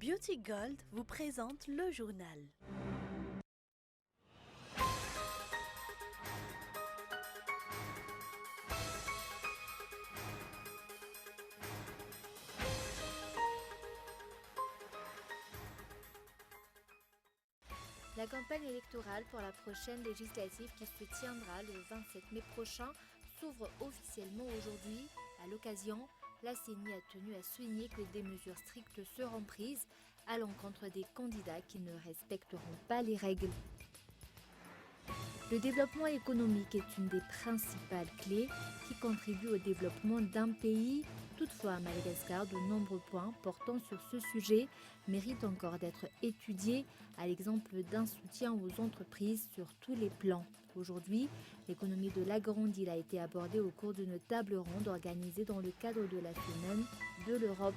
Beauty Gold vous présente le journal. La campagne électorale pour la prochaine législative qui se tiendra le 27 mai prochain s'ouvre officiellement aujourd'hui. À l'occasion, la CENI a tenu à souligner que des mesures strictes seront prises à l'encontre des candidats qui ne respecteront pas les règles. Le développement économique est une des principales clés qui contribuent au développement d'un pays. Toutefois, à Madagascar, de nombreux points portant sur ce sujet méritent encore d'être étudiés, à l'exemple d'un soutien aux entreprises sur tous les plans. Aujourd'hui, l'économie de la Grande Île a été abordée au cours d'une table ronde organisée dans le cadre de la Semaine de l'Europe.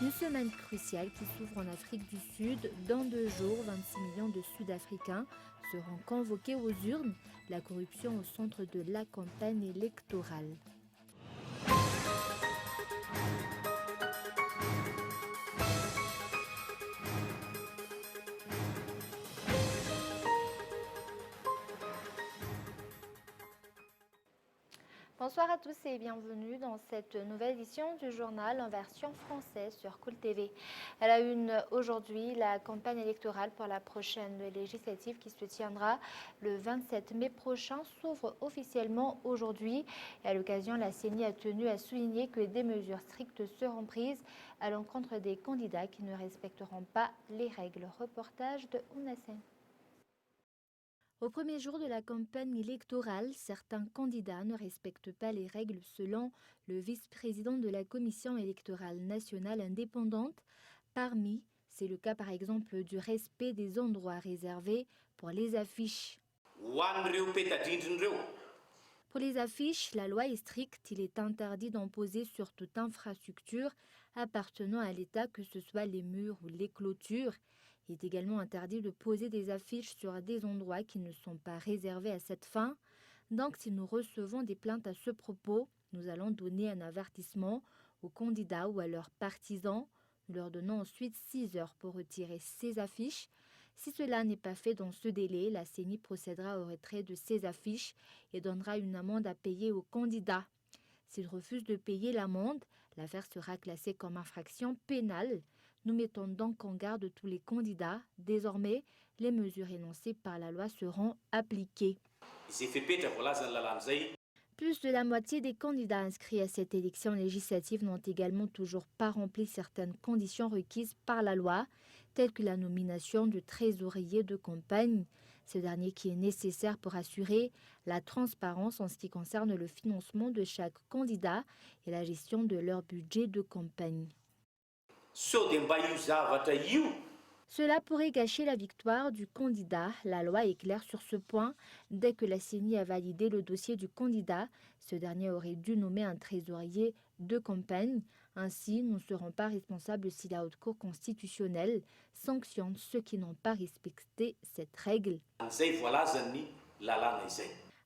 Une semaine cruciale qui s'ouvre en Afrique du Sud. Dans 2 jours, 26 millions de Sud-Africains seront convoqués aux urnes. La corruption au centre de la campagne électorale. Bonsoir à tous et bienvenue dans cette nouvelle édition du journal en version française sur Cool TV. À la une aujourd'hui, la campagne électorale pour la prochaine législative qui se tiendra le 27 mai prochain s'ouvre officiellement aujourd'hui. Et à l'occasion, la CENI a tenu à souligner que des mesures strictes seront prises à l'encontre des candidats qui ne respecteront pas les règles. Reportage de Ounassen. Au premier jour de la campagne électorale, certains candidats ne respectent pas les règles selon le vice-président de la Commission électorale nationale indépendante. Parmi, c'est le cas par exemple du respect des endroits réservés pour les affiches. Pour les affiches, la loi est stricte. Il est interdit d'en poser sur toute infrastructure appartenant à l'État, que ce soit les murs ou les clôtures. Il est également interdit de poser des affiches sur des endroits qui ne sont pas réservés à cette fin. Donc, si nous recevons des plaintes à ce propos, nous allons donner un avertissement aux candidats ou à leurs partisans. Nous leur donnons ensuite 6 heures pour retirer ces affiches. Si cela n'est pas fait dans ce délai, la CENI procédera au retrait de ces affiches et donnera une amende à payer aux candidats. S'ils refusent de payer l'amende, l'affaire sera classée comme infraction pénale. Nous mettons donc en garde tous les candidats. Désormais, les mesures énoncées par la loi seront appliquées. Plus de la moitié des candidats inscrits à cette élection législative n'ont également toujours pas rempli certaines conditions requises par la loi, telles que la nomination du trésorier de campagne. Ce dernier qui est nécessaire pour assurer la transparence en ce qui concerne le financement de chaque candidat et la gestion de leur budget de campagne. Cela pourrait gâcher la victoire du candidat. La loi est claire sur ce point. Dès que la CENI a validé le dossier du candidat, ce dernier aurait dû nommer un trésorier de campagne. Ainsi, nous ne serons pas responsables si la Haute Cour constitutionnelle sanctionne ceux qui n'ont pas respecté cette règle.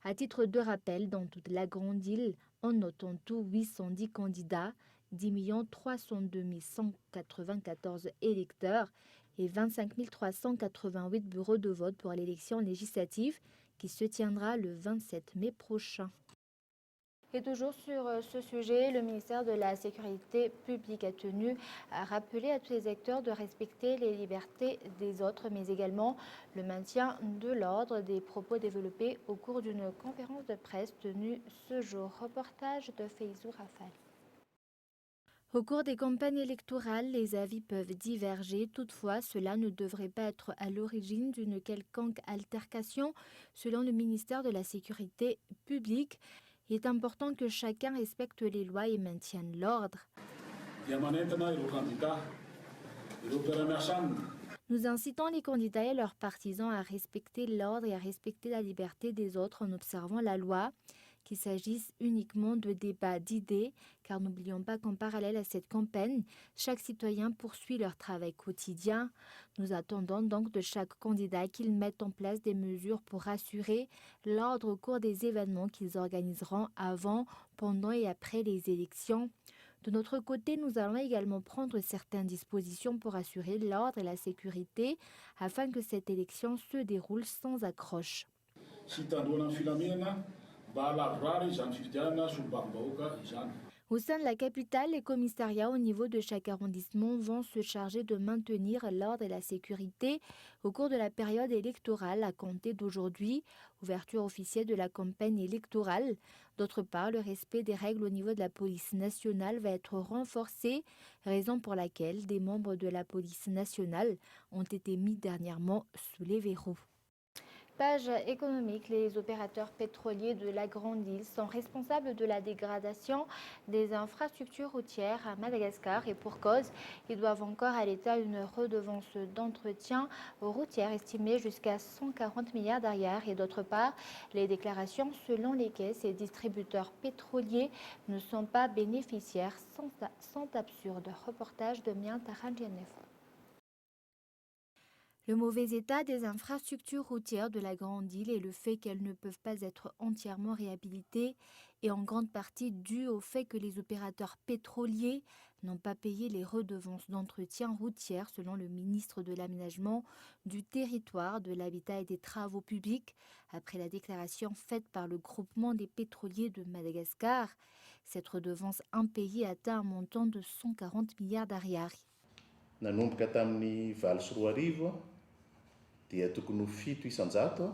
À titre de rappel, dans toute la Grande Île, on note en tout 810 candidats, 10 302 194 électeurs et 25 388 bureaux de vote pour l'élection législative qui se tiendra le 27 mai prochain. Et toujours sur ce sujet, le ministère de la Sécurité publique a tenu à rappeler à tous les acteurs de respecter les libertés des autres, mais également le maintien de l'ordre. Des propos développés au cours d'une conférence de presse tenue ce jour. Reportage de Feizou Rafal. Au cours des campagnes électorales, les avis peuvent diverger. Toutefois, cela ne devrait pas être à l'origine d'une quelconque altercation, selon le ministère de la Sécurité publique. Il est important que chacun respecte les lois et maintienne l'ordre. Nous incitons les candidats et leurs partisans à respecter l'ordre et à respecter la liberté des autres en observant la loi, qu'il s'agisse uniquement de débats d'idées, car n'oublions pas qu'en parallèle à cette campagne, chaque citoyen poursuit leur travail quotidien. Nous attendons donc de chaque candidat qu'ils mettent en place des mesures pour assurer l'ordre au cours des événements qu'ils organiseront avant, pendant et après les élections. De notre côté, nous allons également prendre certaines dispositions pour assurer l'ordre et la sécurité afin que cette élection se déroule sans accroche. Au sein de la capitale, les commissariats au niveau de chaque arrondissement vont se charger de maintenir l'ordre et la sécurité au cours de la période électorale à compter d'aujourd'hui, ouverture officielle de la campagne électorale. D'autre part, le respect des règles au niveau de la police nationale va être renforcé, raison pour laquelle des membres de la police nationale ont été mis dernièrement sous les verrous. Page économique, les opérateurs pétroliers de la Grande Île sont responsables de la dégradation des infrastructures routières à Madagascar et pour cause, ils doivent encore à l'État une redevance d'entretien routière estimée jusqu'à 140 milliards d'ariars et d'autre part, les déclarations selon lesquelles ces distributeurs pétroliers ne sont pas bénéficiaires sont absurdes. Reportage de Mian Taranjanef. Le mauvais état des infrastructures routières de la Grande Île et le fait qu'elles ne peuvent pas être entièrement réhabilitées est en grande partie dû au fait que les opérateurs pétroliers n'ont pas payé les redevances d'entretien routière selon le ministre de l'Aménagement du Territoire, de l'Habitat et des Travaux publics après la déclaration faite par le groupement des pétroliers de Madagascar. Cette redevance impayée atteint un montant de 140 milliards d'ariary. Nanomboka tamin'ny valo sy roa arivo dia tokony ho 7 isan-jato.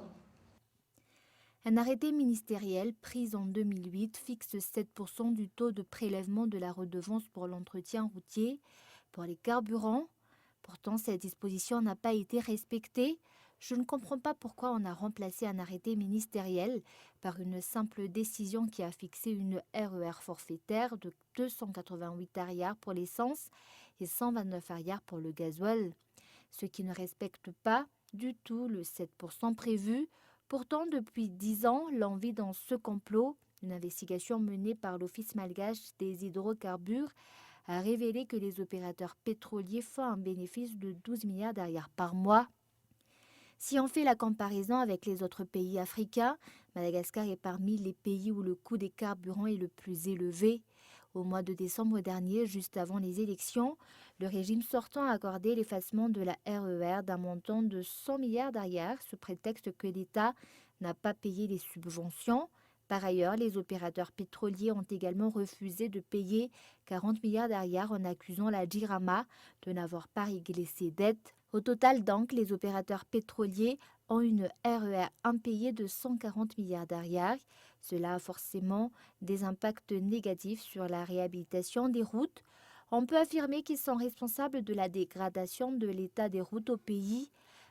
Un arrêté ministériel pris en 2008 fixe 7% du taux de prélèvement de la redevance pour l'entretien routier pour les carburants. Pourtant, cette disposition n'a pas été respectée. Je ne comprends pas pourquoi on a remplacé un arrêté ministériel par une simple décision qui a fixé une RER forfaitaire de 288 ariars pour l'essence et 129 ariars pour le gasoil, ce qui ne respecte pas du tout le 7% prévu. Pourtant, depuis 10 ans, l'envie dans ce complot, une investigation menée par l'Office malgache des hydrocarbures, a révélé que les opérateurs pétroliers font un bénéfice de 12 milliards d'ariars par mois. Si on fait la comparaison avec les autres pays africains, Madagascar est parmi les pays où le coût des carburants est le plus élevé. Au mois de décembre dernier, juste avant les élections, le régime sortant a accordé l'effacement de la RER d'un montant de 100 milliards d'ariars sous prétexte que l'État n'a pas payé les subventions. Par ailleurs, les opérateurs pétroliers ont également refusé de payer 40 milliards d'ariars en accusant la Jirama de n'avoir pas réglé ses dettes. Au total donc, les opérateurs pétroliers ont une RER impayée de 140 milliards d'ariars. Cela a forcément des impacts négatifs sur la réhabilitation des routes. On peut affirmer qu'ils sont responsables de la dégradation de l'état des routes au pays.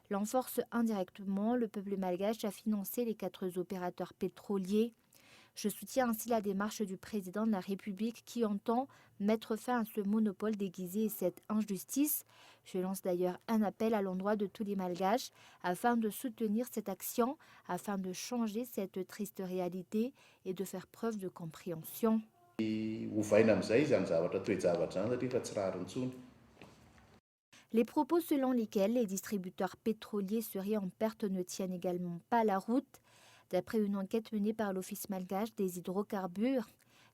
L'on force indirectement le peuple malgache à financer les 4 opérateurs pétroliers. Je soutiens ainsi la démarche du président de la République qui entend mettre fin à ce monopole déguisé et cette injustice. Je lance d'ailleurs un appel à l'endroit de tous les Malgaches afin de soutenir cette action, afin de changer cette triste réalité et de faire preuve de compréhension. Les propos selon lesquels les distributeurs pétroliers seraient en perte ne tiennent également pas la route. D'après une enquête menée par l'Office malgache des hydrocarbures,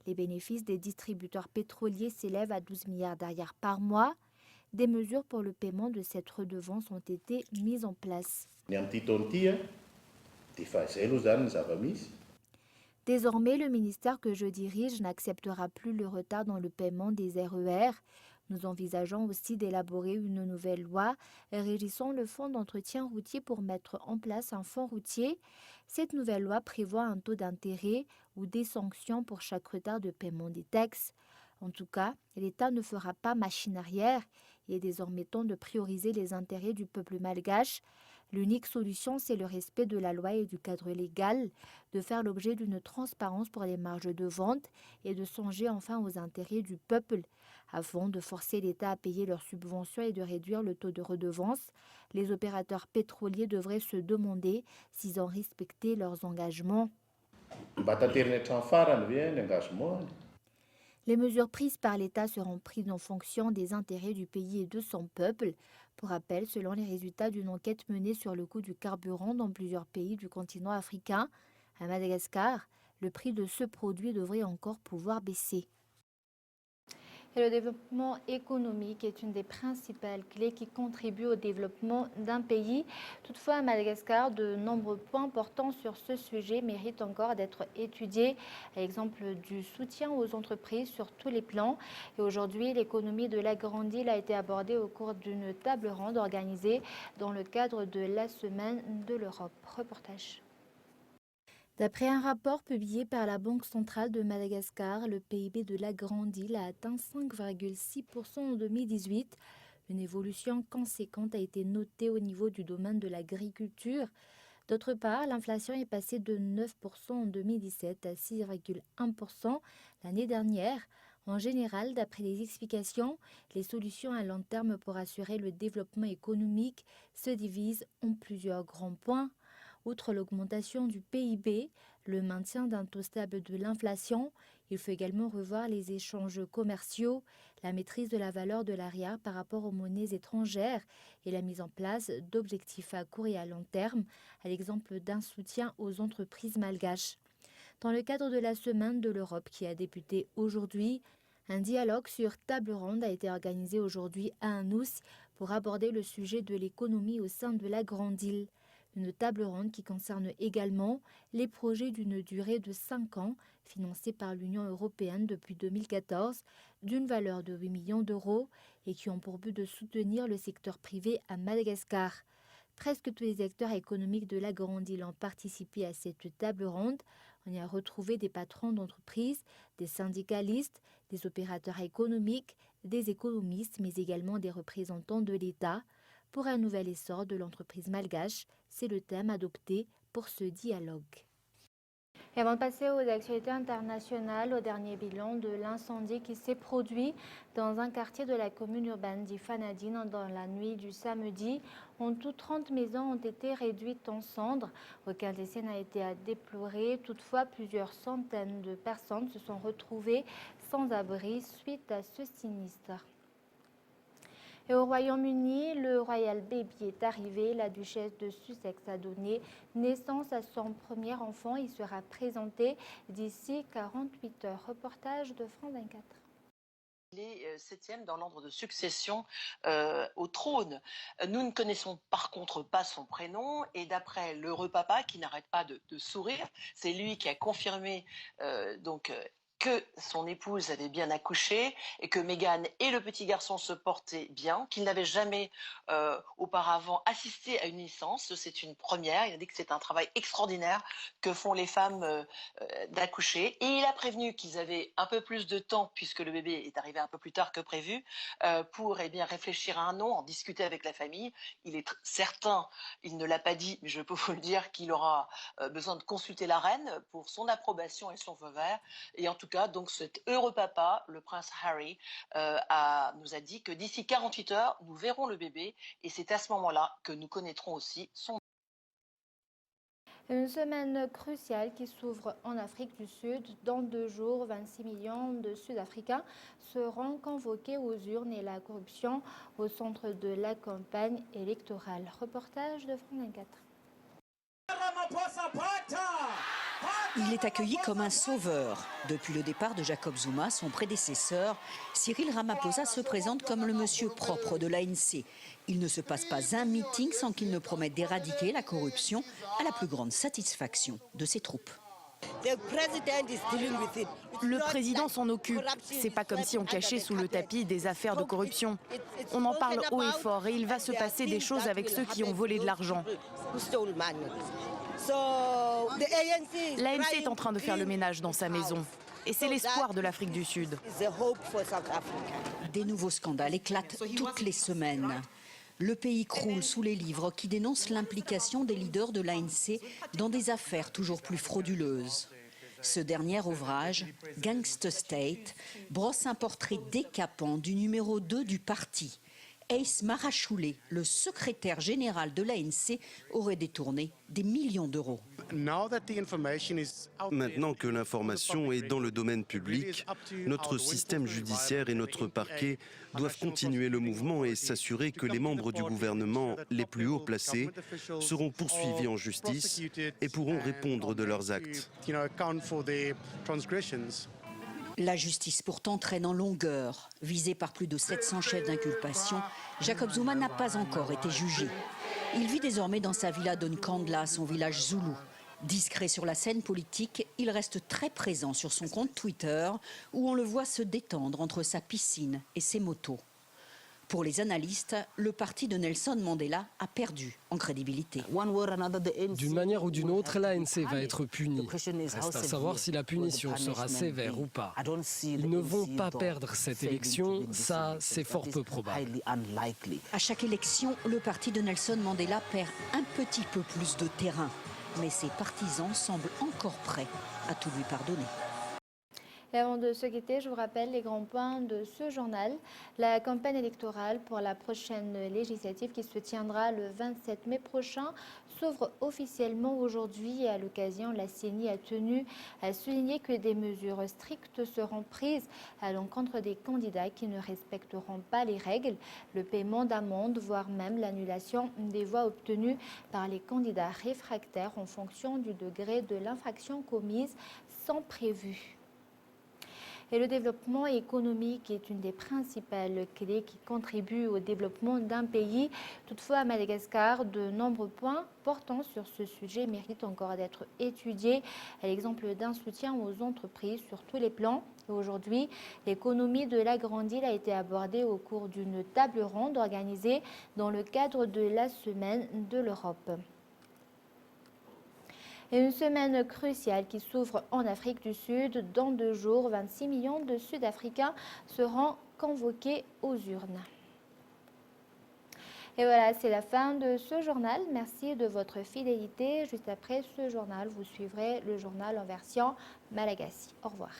les bénéfices des distributeurs pétroliers s'élèvent à 12 milliards d'ariars par mois. Des mesures pour le paiement de cette redevance ont été mises en place. Désormais, le ministère que je dirige n'acceptera plus le retard dans le paiement des RER. Nous envisageons aussi d'élaborer une nouvelle loi régissant le fonds d'entretien routier pour mettre en place un fonds routier. Cette nouvelle loi prévoit un taux d'intérêt ou des sanctions pour chaque retard de paiement des taxes. En tout cas, l'État ne fera pas machine arrière. Il est désormais temps de prioriser les intérêts du peuple malgache. L'unique solution, c'est le respect de la loi et du cadre légal, de faire l'objet d'une transparence pour les marges de vente et de songer enfin aux intérêts du peuple. Avant de forcer l'État à payer leurs subventions et de réduire le taux de redevance, les opérateurs pétroliers devraient se demander s'ils ont respecté leurs engagements. Les mesures prises par l'État seront prises en fonction des intérêts du pays et de son peuple. Pour rappel, selon les résultats d'une enquête menée sur le coût du carburant dans plusieurs pays du continent africain, à Madagascar, le prix de ce produit devrait encore pouvoir baisser. Et le développement économique est une des principales clés qui contribuent au développement d'un pays. Toutefois, à Madagascar, de nombreux points portant sur ce sujet méritent encore d'être étudiés, à l'exemple du soutien aux entreprises sur tous les plans. Et aujourd'hui, l'économie de la Grande Île a été abordée au cours d'une table ronde organisée dans le cadre de la Semaine de l'Europe. Reportage. D'après un rapport publié par la Banque centrale de Madagascar, le PIB de la Grande Île a atteint 5,6% en 2018. Une évolution conséquente a été notée au niveau du domaine de l'agriculture. D'autre part, l'inflation est passée de 9% en 2017 à 6,1% l'année dernière. En général, d'après les explications, les solutions à long terme pour assurer le développement économique se divisent en plusieurs grands points. Outre l'augmentation du PIB, le maintien d'un taux stable de l'inflation, il faut également revoir les échanges commerciaux, la maîtrise de la valeur de l'arrière par rapport aux monnaies étrangères et la mise en place d'objectifs à court et à long terme, à l'exemple d'un soutien aux entreprises malgaches. Dans le cadre de la Semaine de l'Europe qui a débuté aujourd'hui, un dialogue sur table ronde a été organisé aujourd'hui à Anous pour aborder le sujet de l'économie au sein de la Grande Île. Une table ronde qui concerne également les projets d'une durée de 5 ans, financés par l'Union européenne depuis 2014, d'une valeur de 8 millions d'euros et qui ont pour but de soutenir le secteur privé à Madagascar. Presque tous les acteurs économiques de la Grande Île ont participé à cette table ronde. On y a retrouvé des patrons d'entreprises, des syndicalistes, des opérateurs économiques, des économistes, mais également des représentants de l'État. Pour un nouvel essor de l'entreprise malgache, c'est le thème adopté pour ce dialogue. Et avant de passer aux actualités internationales, au dernier bilan de l'incendie qui s'est produit dans un quartier de la commune urbaine d'Ifanadine dans la nuit du samedi. En tout, 30 maisons ont été réduites en cendres. Aucun décès n'a été à déplorer. Toutefois, plusieurs centaines de personnes se sont retrouvées sans abri suite à ce sinistre. Et au Royaume-Uni, le Royal Baby est arrivé. La duchesse de Sussex a donné naissance à son premier enfant. Il sera présenté d'ici 48 heures. Reportage de France 24. Il est 7e dans l'ordre de succession au trône. Nous ne connaissons par contre pas son prénom et d'après l'heureux papa qui n'arrête pas de sourire, c'est lui qui a confirmé que son épouse avait bien accouché et que Meghan et le petit garçon se portaient bien, qu'il n'avait jamais auparavant assisté à une naissance. C'est une première. Il a dit que c'est un travail extraordinaire que font les femmes d'accoucher. Et il a prévenu qu'ils avaient un peu plus de temps, puisque le bébé est arrivé un peu plus tard que prévu, pour réfléchir à un nom, en discuter avec la famille. Il est certain, il ne l'a pas dit, mais je peux vous le dire, qu'il aura besoin de consulter la reine pour son approbation et son feu vert. Et en tout cas, donc cet heureux papa, le prince Harry, nous a dit que d'ici 48 heures, nous verrons le bébé et c'est à ce moment-là que nous connaîtrons aussi son. Une semaine cruciale qui s'ouvre en Afrique du Sud. Dans 2 jours, 26 millions de Sud-Africains seront convoqués aux urnes et la corruption au centre de la campagne électorale. Reportage de France 24. Il est accueilli comme un sauveur. Depuis le départ de Jacob Zuma, son prédécesseur, Cyril Ramaphosa se présente comme le monsieur propre de l'ANC. Il ne se passe pas un meeting sans qu'il ne promette d'éradiquer la corruption à la plus grande satisfaction de ses troupes. Le président s'en occupe. C'est pas comme si on cachait sous le tapis des affaires de corruption. On en parle haut et fort et il va se passer des choses avec ceux qui ont volé de l'argent. L'ANC est en train de faire le ménage dans sa maison. Et c'est l'espoir de l'Afrique du Sud. Des nouveaux scandales éclatent toutes les semaines. Le pays croule sous les livres qui dénoncent l'implication des leaders de l'ANC dans des affaires toujours plus frauduleuses. Ce dernier ouvrage, Gangsta State, brosse un portrait décapant du numéro 2 du parti. Ace Marachoulé, le secrétaire général de l'ANC, aurait détourné des millions d'euros. Maintenant que l'information est dans le domaine public, notre système judiciaire et notre parquet doivent continuer le mouvement et s'assurer que les membres du gouvernement les plus haut placés seront poursuivis en justice et pourront répondre de leurs actes. La justice pourtant traîne en longueur. Visé par plus de 700 chefs d'inculpation, Jacob Zuma n'a pas encore été jugé. Il vit désormais dans sa villa de Nkandla, son village zoulou. Discret sur la scène politique, il reste très présent sur son compte Twitter, où on le voit se détendre entre sa piscine et ses motos. Pour les analystes, le parti de Nelson Mandela a perdu en crédibilité. D'une manière ou d'une autre, l'ANC va être punie. Reste à savoir si la punition sera sévère ou pas. Ils ne vont pas perdre cette élection, ça c'est fort peu probable. À chaque élection, le parti de Nelson Mandela perd un petit peu plus de terrain. Mais ses partisans semblent encore prêts à tout lui pardonner. Et avant de se quitter, je vous rappelle les grands points de ce journal. La campagne électorale pour la prochaine législative qui se tiendra le 27 mai prochain s'ouvre officiellement aujourd'hui et à l'occasion, la CENI a tenu à souligner que des mesures strictes seront prises à l'encontre des candidats qui ne respecteront pas les règles, le paiement d'amendes, voire même l'annulation des voix obtenues par les candidats réfractaires en fonction du degré de l'infraction commise sont prévues. Et le développement économique est une des principales clés qui contribuent au développement d'un pays. Toutefois, à Madagascar, de nombreux points portant sur ce sujet méritent encore d'être étudiés, à l'exemple d'un soutien aux entreprises sur tous les plans. Aujourd'hui, l'économie de la Grande Île a été abordée au cours d'une table ronde organisée dans le cadre de la Semaine de l'Europe. Et une semaine cruciale qui s'ouvre en Afrique du Sud. Dans 2 jours, 26 millions de Sud-Africains seront convoqués aux urnes. Et voilà, c'est la fin de ce journal. Merci de votre fidélité. Juste après ce journal, vous suivrez le journal en version malagasy. Au revoir.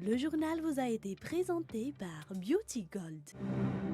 Le journal vous a été présenté par Beauty Gold.